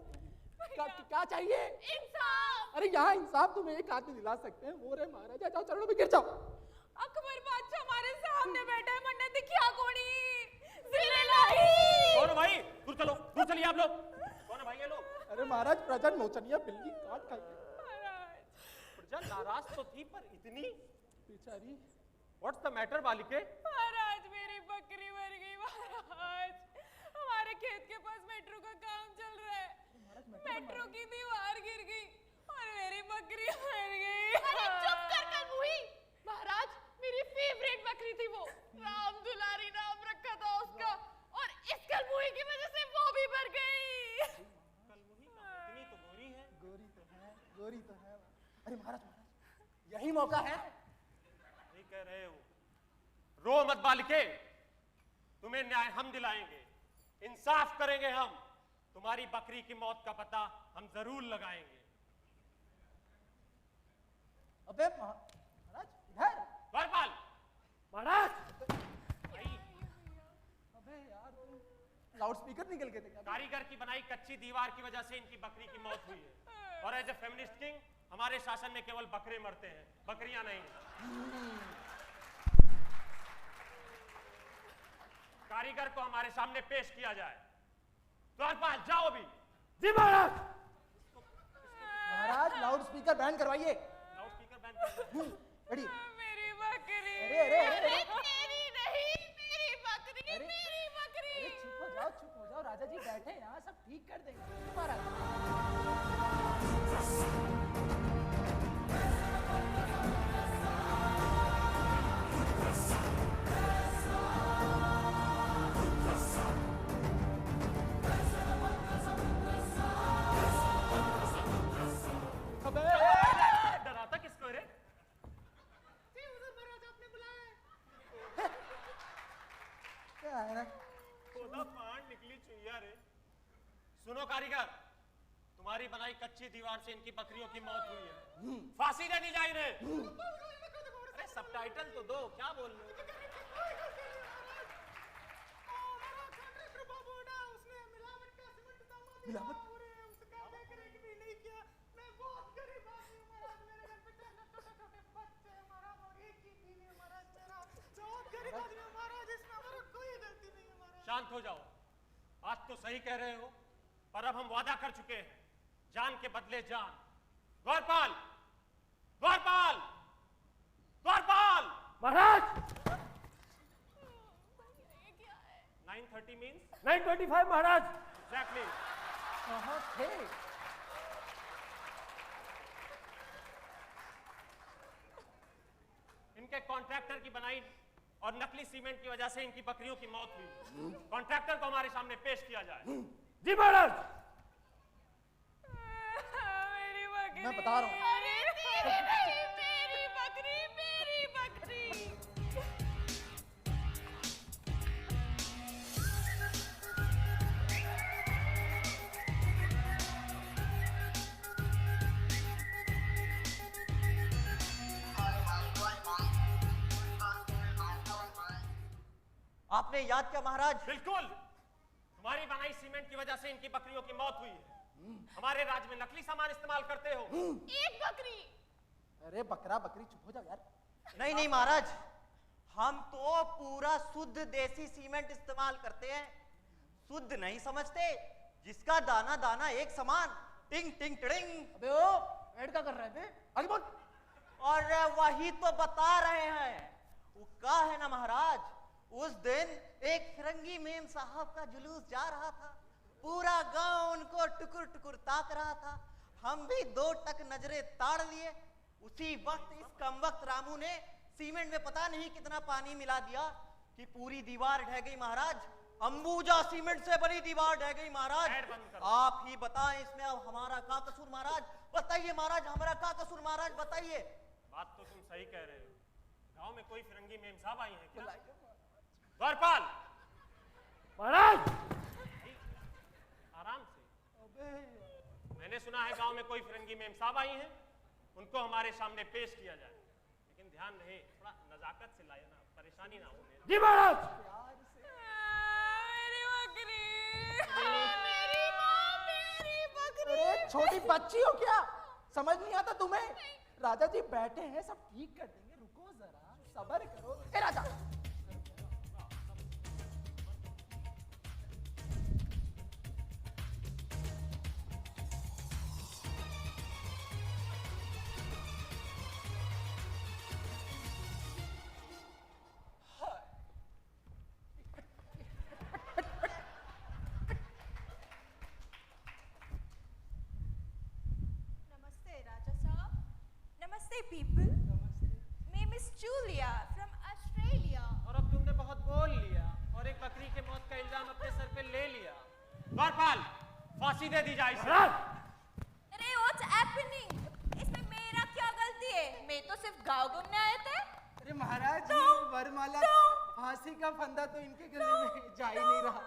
क्या चाहिए? इंसाफ। अरे यहाँ इंसाफ तुम्हें एक आदमी दिला सकते हैं, वो रे महाराजा। जाओ चरणों में गिर जाओ। अकबर बादशाह हमारे सामने बैठे हैं, मन्ने दिखिया कोनी। कौन है भाई? दूर चलो, दूर चलिए आप लोग। कौन है भाई ये लोग? अरे महाराज प्रजा नौचनिया बिल्ली काट खाई। प्रजा नाराज तो थी, पर इतनी बेचारी। व्हाट्स द मैटर बालिके? महाराज मेरी बकरी मर गई महाराज। हमारे खेत के पास मेट्रो का काम चल रहा है, मेट्रो की दीवार गिर गई और मेरी बकरी मर गई। अरे चुप कर कलमुही। महाराज मेरी फेवरेट बकरी थी वो, राम दुलारी नाम रखा था उसका, और इस कलमुही की वजह से वो भी मर गई। कलमुही इतनी तो गोरी है। गोरी तो है। अरे महाराज यही मौका है। नहीं कह रहे हो? रो मत बालिके, तुम्हें न्याय हम दिलाएंगे, इंसाफ करेंगे हम। तुम्हारी बकरी की मौत का पता हम जरूर लगाएंगे। अबे महाराज इधर। द्वारपाल। महाराज। अबे यार लाउड स्पीकर निकल गए थे क्या? कारीगर की बनाई कच्ची दीवार की वजह से इनकी बकरी की मौत हुई है। और एज ए फेमिनिस्ट किंग हमारे शासन में केवल बकरे मरते हैं, बकरियां नहीं। कारीगर को हमारे सामने पेश किया जाए। द्वारपाल जाओ भी। जी महाराज। महाराज लाउड स्पीकर बैन करवाइए। लाउड स्पीकर बैन करवाइए। बैठिए। मेरी बकरी। अरे मेरी नहीं, मेरी बकरी, मेरी बकरी। अरे चुप हो जाओ राजा जी, बैठे यहाँ सब ठीक कर देंगे महाराज। डराता किसको रे? क्या है ना? खुदा पान निकली चुईया रे। सुनो कारीगर, तुम्हारी बनाई कच्ची दीवार से इनकी बकरियों की मौत हुई है, फांसी देनी जाए इन्हें। अरे सबटाइटल तो दो, क्या बोल रहे हो? मिलावट? शांत हो जाओ। आज तो सही कह रहे हो, पर अब हम वादा कर चुके हैं, जान के बदले जान। द्वारपाल, द्वारपाल, द्वारपाल। महाराज। 9:30 मीन्स 9:25 महाराज। एग्जैक्टली। कहाँ थे? इनके कॉन्ट्रैक्टर की बनाई और नकली सीमेंट की वजह से इनकी बकरियों की मौत हुई। कॉन्ट्रैक्टर को हमारे सामने पेश किया जाए। जी महाराज। मेरी बकरी। मैं बता रहा हूँ। अरे तेरी नहीं, मेरी बकरी, मेरी बकरी। आपने याद किया महाराज? बिल्कुल, तुम्हारी बनाई सीमेंट की वजह से इनकी बकरियों की मौत हुई है। हमारे राज्य में नकली सामान इस्तेमाल करते हो। एक बकरी। अरे बकरा बकरी चुप हो जाओ यार। नहीं नहीं महाराज, हम तो पूरा शुद्ध देसी सीमेंट इस्तेमाल करते हैं। शुद्ध नहीं समझते, जिसका दाना दाना एक समान, टिंग टिंग टिंग। अबे ओ ऐड क्या कर रहे थे? आगे बोल। और वही तो बता रहे हैं। वो क्या है ना महाराज, उस दिन एक फिरंगी मेम साहब का जुलूस जा रहा था, पूरा गांव उनको टुकुर टुकुर ताक रहा था। हम भी दो टक नजरें ताड़ लिए। उसी वक्त इस कमबख्त रामू ने सीमेंट में पता नहीं कितना पानी मिला दिया कि पूरी दीवार ढह गई महाराज। अंबुजा सीमेंट से बनी दीवार ढह गई महाराज। आप ही बताएं इसमें अब हमारा क्या कसूर महाराज? बताइए महाराज, हमारा क्या कसूर महाराज? बताइए। बात तो तुम सही कह रहे हो, गांव में कोई फिरंगी मेम साहब आई हैं क्या? द्वारपाल! महाराज! आराम से। मैंने सुना है गांव में कोई फिरंगी मेम साहब आई हैं, उनको हमारे सामने पेश किया जाए, लेकिन ध्यान रहे थोड़ा नजाकत से लाए ना, परेशानी ना हो। जी महाराज। अरे छोटी बच्ची हो क्या, समझ नहीं आता तुम्हें? राजा जी बैठे हैं, सब ठीक कर देंगे, रुको जरा, सब्र करो। ए राजा, people. Name is Julia from Australia. और अब तुमने बहुत बोल लिया और एक बकरी के मौत का इल्जाम अपने सर पे ले लिया। द्वारपाल, फांसी दे दी जाए इसे। अरे what's happening? इसमें मेरा क्या गलती है? मैं तो सिर्फ गाँव घूमने आए थे। अरे महाराज जी, वरमाला फांसी का फंदा तो इनके गले में जा ही नहीं रहा।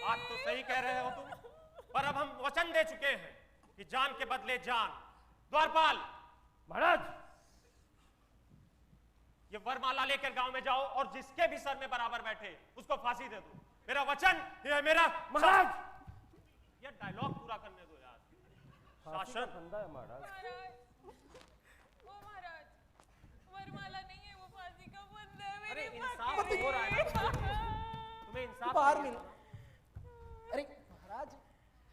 बात तो सही कह रहे हो तुम, पर अब हम वचन दे चुके हैं कि जान के बदले जान। द्वारपाल! महाराज! ये वरमाला लेकर गांव में जाओ और जिसके भी सर में बराबर बैठे उसको फांसी दे दो। मेरा वचन, ये मेरा महाराज! ये डायलॉग पूरा करने दो यार। शासन फंदा है महाराज। वो महाराज, वरमाला नहीं है, वो फांसी का फंदा है। अरे इंसाफ हो रहा है ना तुम्हें इंसाफ बाहर मिलो। अरे महाराज,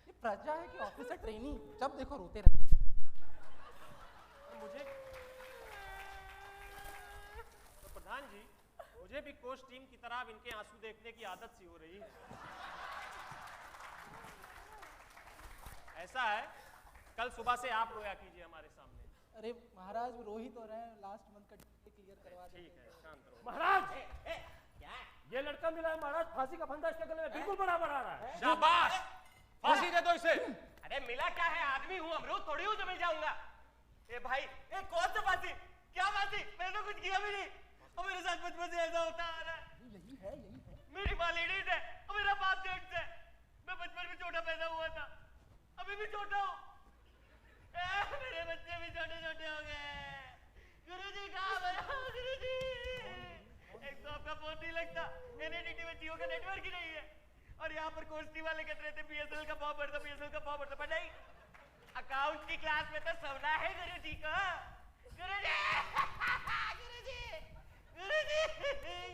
ये प्रजा है कि ऑफिसर ट्रेनी, जब देखो रोते रहते हैं। मुझे तो प्रधान जी, मुझे भी कोच टीम की तरह अब इनके आंसू देखने की आदत सी हो रही है। ऐसा है, कल सुबह से आप रोया कीजिए हमारे सामने। अरे महाराज, रो ही तो रहे हैं, लास्ट मंथ का क्लियर करवा देंगे। ठीक है, शांत रहो। महाराज! क्या? ये लड़का मिला है महाराज, फांसी का फंदा इसके गले में बिल्कुल बराबर आ रहा है। शाबाश! फांसी दे दो इसे। अरे मिला क्या है, आदमी हूँ, अमरूद थोड़ी हूँ जो मिल जाऊंगा। ए भाई, ए कौन सा फांसी? क्या फांसी? मैंने तो कुछ किया भी नहीं और मेरे साथ बचपन से ऐसा होता आ रहा है। यही है। मेरी माँ लेडीज है और मेरा बाप जेंट्स है। मैं बचपन में छोटा पैदा हुआ था, अभी भी छोटा हूँ। मेरे बच्चे भी छोटे छोटे हो गए। गुरुजी कहाँ गए? गुरुजी, एक तो आपका फोन नहीं लगता, NADT में जियो का नेटवर्क ही नहीं है और यहाँ पर कोस्टी वाले कहते रहते BSNL का फॉर्म भरता, BSNL का फॉर्म भरता, पर नहीं। अकाउंट की क्लास में तो सोना है गुरुजी को। गुरुजी, गुरुजी, गुरुजी।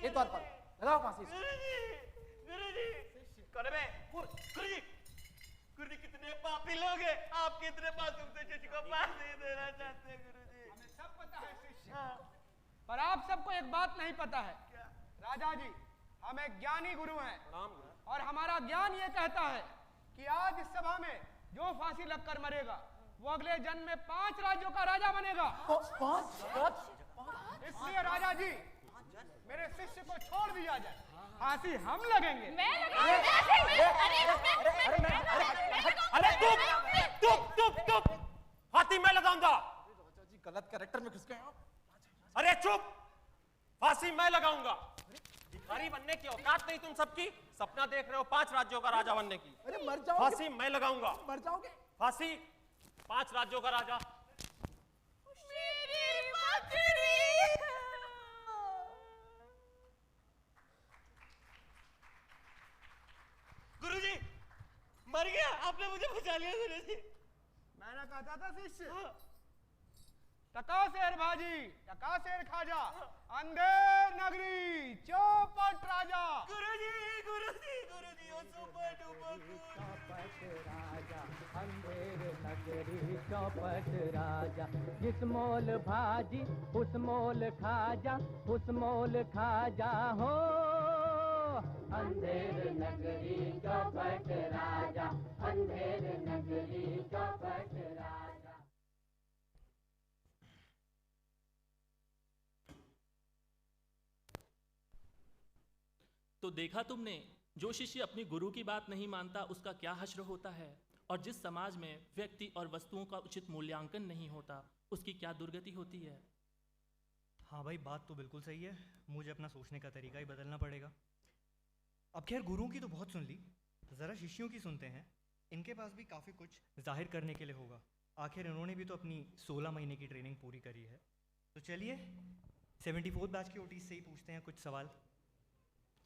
ये तो लगाओ फांसी। गुरुजी, कौन है बे? गुरुजी, गुरुजी कितने पापी लोग हैं, आपके इतने मासूम से शिष्य को फांसी देना चाहते हैं गुरुजी। हमें सब पता है शिष्य, पर आप सबको एक बात नहीं पता है। राजा जी, हम एक ज्ञानी गुरु हैं और हमारा ज्ञान ये कहता है कि आज इस सभा में जो फांसी लगकर मरेगा वो अगले जन्म में 5 राज्यों का राजा बनेगा। 5? इसलिए राजा जी, मेरे शिष्य को छोड़ दिया जाए, फांसी हम लगेंगे। अरे चुप! फांसी मैं लगाऊंगा। राजा जी गलत कैरेक्टर में घुस गए आप। अरे चुप! फांसी मैं लगाऊंगा। भिखारी बनने की औकात नहीं तुम सबकी, सपना देख रहे हो 5 राज्यों का राजा बनने की। अरे मर जाओगे। फांसी मैं लगाऊंगा। मर जाओगे। फांसी 5 राज्यों का राजा। गुरुजी, मर गया, आपने मुझे बचा लिया गुरुजी। मैंने कहता था शिष्य, टका शेर भाजी, टका शेर खाजा, अंधेर नगरी चौपट राजा। गुरुजी, गुरुजी, गुरुजी, ओ सुपर डुपर चौपट राजा, अंधेर नगरी चौपट राजा, जिस मोल भाजी उस मोल खाजा, उस मोल खाजा हो। अंधेर नगरी चौपट राजा, अंधेर नगरी चौपट राजा। तो देखा तुमने, जो शिष्य अपनी गुरु की बात नहीं मानता उसका क्या हश्र होता है, और जिस समाज में व्यक्ति और वस्तुओं का उचित मूल्यांकन नहीं होता उसकी क्या दुर्गति होती है। हाँ भाई, बात तो बिल्कुल सही है, मुझे अपना सोचने का तरीका ही बदलना पड़ेगा। अब खैर गुरुओं की तो बहुत सुन ली, ज़रा शिष्यों की सुनते हैं। इनके पास भी काफ़ी कुछ जाहिर करने के लिए होगा, आखिर इन्होंने भी तो अपनी 16 महीने की ट्रेनिंग पूरी करी है। तो चलिए 74 बैच के ओटीज से ही पूछते हैं कुछ सवाल।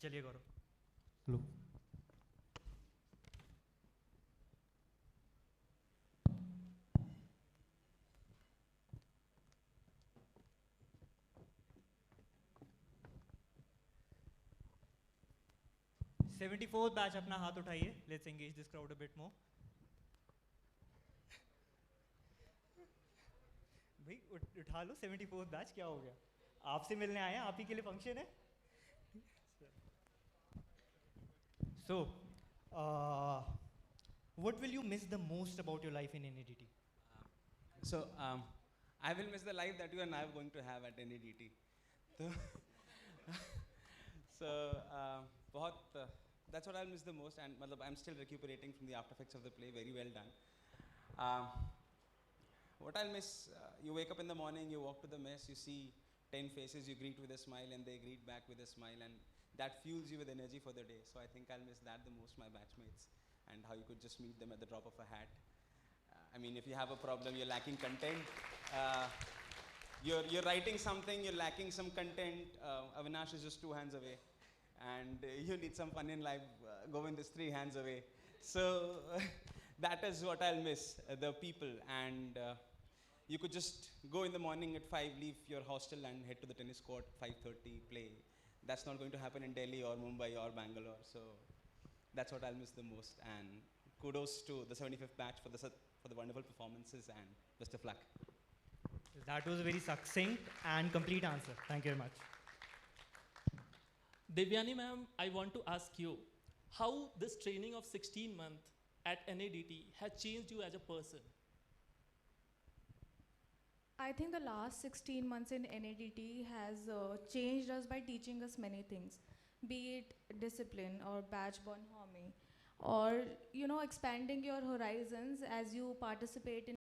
चलिए गौरव लो। सेवेंटी फोर्थ बैच अपना हाथ उठाइए। Let's engage this crowd a bit more. भाई उठा लो 74th बैच, क्या हो गया? आपसे मिलने आए हैं, आप ही के लिए फंक्शन है। So, what will you miss the most about your life in NADT? So, I will miss the life that you and I are going to have at NADT. So, that's what I'll miss the most, and I'm still recuperating from the after effects of the play. Very well done. What I'll miss, you wake up in the morning, you walk to the mess, you see 10 faces, you greet with a smile, and they greet back with a smile, and that fuels you with energy for the day. So I think I'll miss that the most, my batchmates, and how you could just meet them at the drop of a hat. I mean, if you have a problem, you're lacking content, you're writing something, you're lacking some content, Avinash is just 2 hands away, and you need some fun in life, Govind is 3 hands away. So that is what I'll miss, the people, and you could just go in the morning at 5, leave your hostel and head to the tennis court, 5:30, play. That's not going to happen in Delhi or Mumbai or Bangalore, so that's what I'll miss the most, and kudos to the 75th batch for the wonderful performances, and best of luck. That was a very succinct and complete answer. Thank you very much. Devyani ma'am, I want to ask you, how this training of 16 months at NADT has changed you as a person? I think the last 16 months in NADT has changed us by teaching us many things, be it discipline or badge bonhomie, or expanding your horizons as you participate in